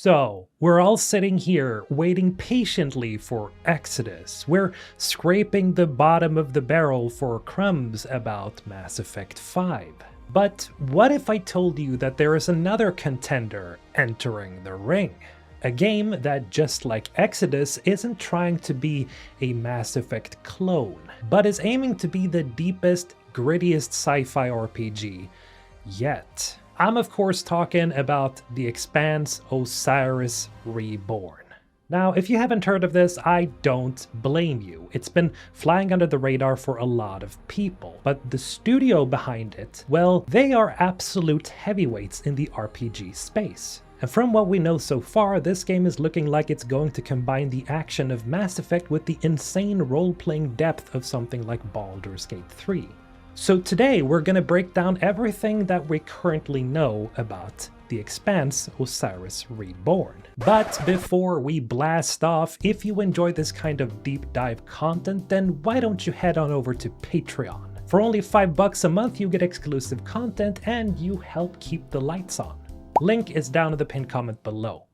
So, we're all sitting here waiting patiently for Exodus. We're scraping the bottom of the barrel for crumbs about Mass Effect 5. But what if I told you that there is another contender entering the ring? A game that, just like Exodus, isn't trying to be a Mass Effect clone, but is aiming to be the deepest, grittiest sci-fi RPG yet. I'm of course talking about the Expanse Osiris Reborn. Now, if you haven't heard of this, I don't blame you. It's been flying under the radar for a lot of people, but the studio behind it, well, they are absolute heavyweights in the RPG space. And from what we know so far, this game is looking like it's going to combine the action of Mass Effect with the insane role-playing depth of something like Baldur's Gate 3. So today we're gonna break down everything that we currently know about the Expanse Osiris Reborn. But before we blast off, if you enjoy this kind of deep dive content, then why don't you head on over to Patreon? For only $5 a month you get exclusive content and you help keep the lights on. Link is down in the pinned comment below.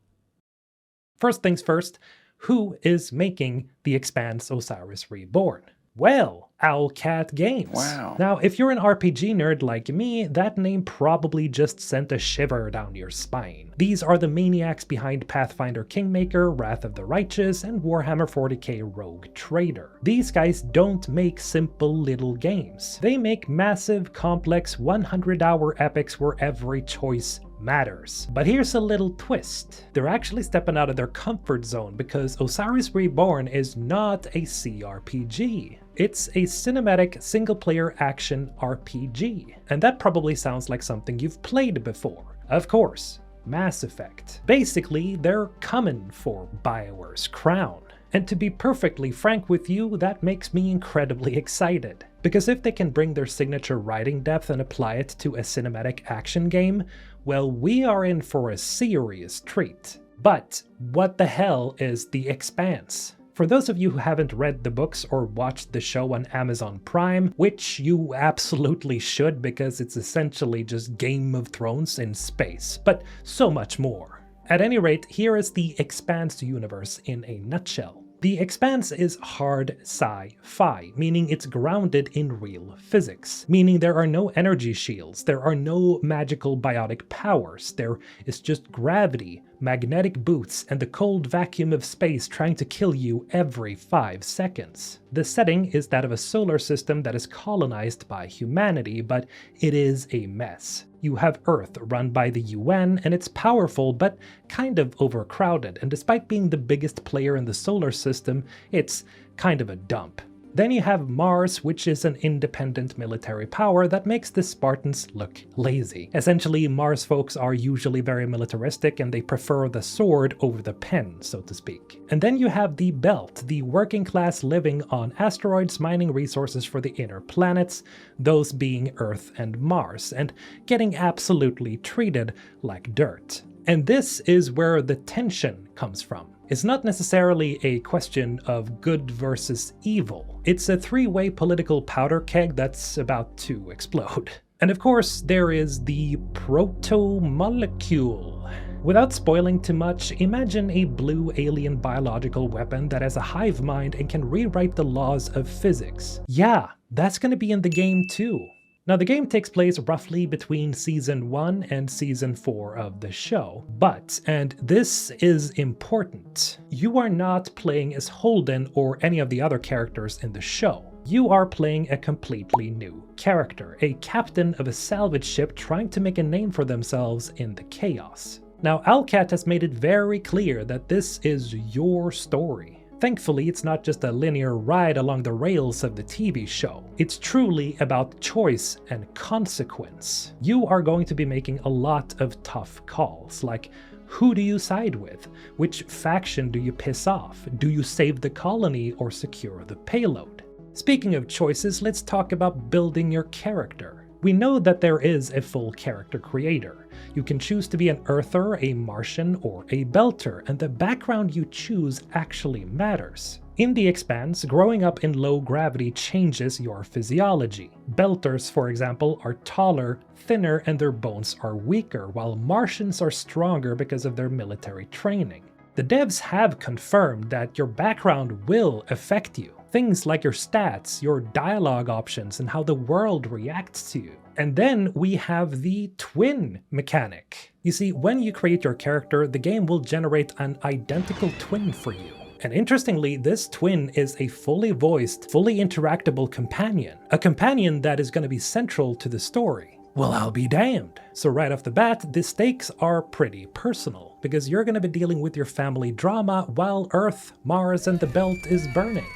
First things first, who is making the Expanse Osiris Reborn? Well, Owlcat Games. Wow. Now, if you're an RPG nerd like me, that name probably just sent a shiver down your spine. These are the maniacs behind Pathfinder Kingmaker, Wrath of the Righteous, and Warhammer 40k Rogue Trader. These guys don't make simple little games. They make massive, complex, 100-hour epics where every choice matters. But here's a little twist. They're actually stepping out of their comfort zone because Osiris Reborn is not a CRPG. It's a cinematic single-player action RPG. And that probably sounds like something you've played before. Of course, Mass Effect. Basically, they're coming for BioWare's crown. And to be perfectly frank with you, that makes me incredibly excited. Because if they can bring their signature writing depth and apply it to a cinematic action game, well, we are in for a serious treat. But what the hell is the Expanse? For those of you who haven't read the books or watched the show on Amazon Prime, which you absolutely should because it's essentially just Game of Thrones in space, but so much more. At any rate, here is the Expanse universe in a nutshell. The Expanse is hard sci-fi, meaning it's grounded in real physics, meaning there are no energy shields, there are no magical biotic powers, there is just gravity, magnetic boots, and the cold vacuum of space trying to kill you every 5 seconds. The setting is that of a solar system that is colonized by humanity, but it is a mess. You have Earth run by the UN, and it's powerful but kind of overcrowded, and despite being the biggest player in the solar system, it's kind of a dump. Then you have Mars, which is an independent military power that makes the Spartans look lazy. Essentially, Mars folks are usually very militaristic and they prefer the sword over the pen, so to speak. And then you have the Belt, the working class living on asteroids mining resources for the inner planets, those being Earth and Mars, and getting absolutely treated like dirt. And this is where the tension comes from. It's not necessarily a question of good versus evil. It's a three-way political powder keg that's about to explode. And of course, there is the proto-molecule. Without spoiling too much, imagine a blue alien biological weapon that has a hive mind and can rewrite the laws of physics. Yeah, that's gonna be in the game too. Now, the game takes place roughly between Season 1 and Season 4 of the show, but, and this is important, you are not playing as Holden or any of the other characters in the show. You are playing a completely new character, a captain of a salvage ship trying to make a name for themselves in the chaos. Now, Owlcat has made it very clear that this is your story. Thankfully, it's not just a linear ride along the rails of the TV show. It's truly about choice and consequence. You are going to be making a lot of tough calls, like who do you side with? Which faction do you piss off? Do you save the colony or secure the payload? Speaking of choices, let's talk about building your character. We know that there is a full character creator. You can choose to be an Earther, a Martian, or a Belter, and the background you choose actually matters. In the Expanse, growing up in low gravity changes your physiology. Belters, for example, are taller, thinner, and their bones are weaker, while Martians are stronger because of their military training. The devs have confirmed that your background will affect you. Things like your stats, your dialogue options, and how the world reacts to you. And then we have the twin mechanic. You see, when you create your character, the game will generate an identical twin for you. And interestingly, this twin is a fully voiced, fully interactable companion. A companion that is going to be central to the story. Well, I'll be damned. So right off the bat, the stakes are pretty personal, because you're going to be dealing with your family drama while Earth, Mars, and the Belt is burning.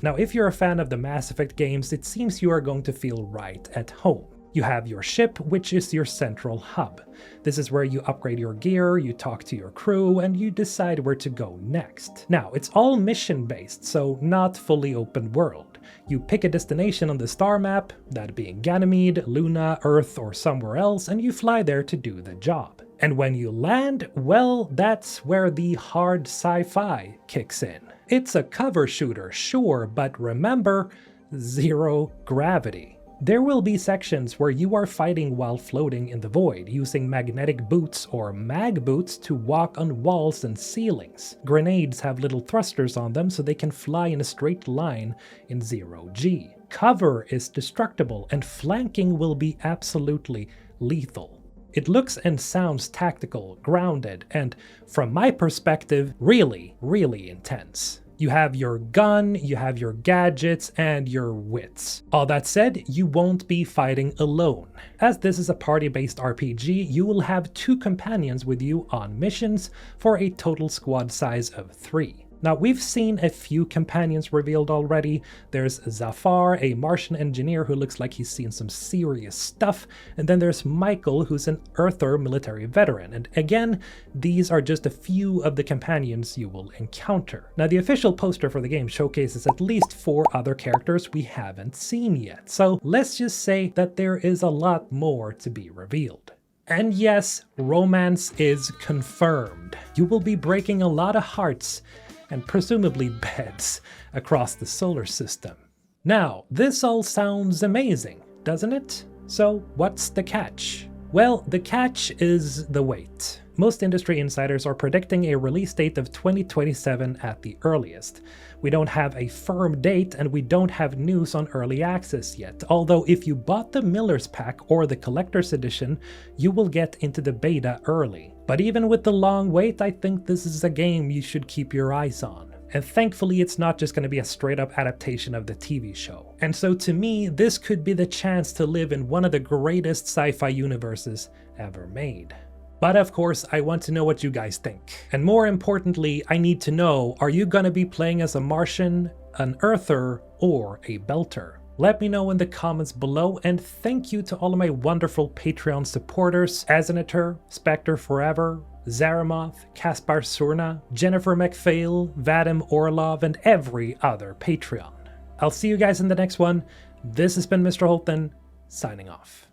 Now, if you're a fan of the Mass Effect games, it seems you are going to feel right at home. You have your ship, which is your central hub. This is where you upgrade your gear, you talk to your crew, and you decide where to go next. Now, it's all mission-based, so not fully open world. You pick a destination on the star map, that being Ganymede, Luna, Earth, or somewhere else, and you fly there to do the job. And when you land, well, that's where the hard sci-fi kicks in. It's a cover shooter, sure, but remember, zero gravity. There will be sections where you are fighting while floating in the void, using magnetic boots or mag boots to walk on walls and ceilings. Grenades have little thrusters on them so they can fly in a straight line in 0G. Cover is destructible, and flanking will be absolutely lethal. It looks and sounds tactical, grounded, and from my perspective, really, really intense. You have your gun, you have your gadgets, and your wits. All that said, you won't be fighting alone. As this is a party-based RPG, you will have 2 companions with you on missions for a total squad size of 3. Now, we've seen a few companions revealed already. There's Zafar, a Martian engineer who looks like he's seen some serious stuff, and then there's Michael, who's an Earther military veteran, and again, these are just a few of the companions you will encounter. Now, the official poster for the game showcases at least 4 other characters we haven't seen yet, so let's just say that there is a lot more to be revealed. And yes, romance is confirmed. You will be breaking a lot of hearts and presumably beds across the solar system. Now, this all sounds amazing, doesn't it? So what's the catch? Well, the catch is the wait. Most industry insiders are predicting a release date of 2027 at the earliest. We don't have a firm date, and we don't have news on early access yet, although if you bought the Miller's Pack or the Collector's Edition, you will get into the beta early. But even with the long wait, I think this is a game you should keep your eyes on. And thankfully, it's not just going to be a straight-up adaptation of the TV show. And so to me, this could be the chance to live in one of the greatest sci-fi universes ever made. But of course, I want to know what you guys think. And more importantly, I need to know, are you gonna be playing as a Martian, an Earther, or a Belter? Let me know in the comments below, and thank you to all of my wonderful Patreon supporters, Azanator, Spectre Forever, Zaramoth, Kaspar Surna, Jennifer McPhail, Vadim Orlov, and every other Patreon. I'll see you guys in the next one. This has been Mr. Holton, signing off.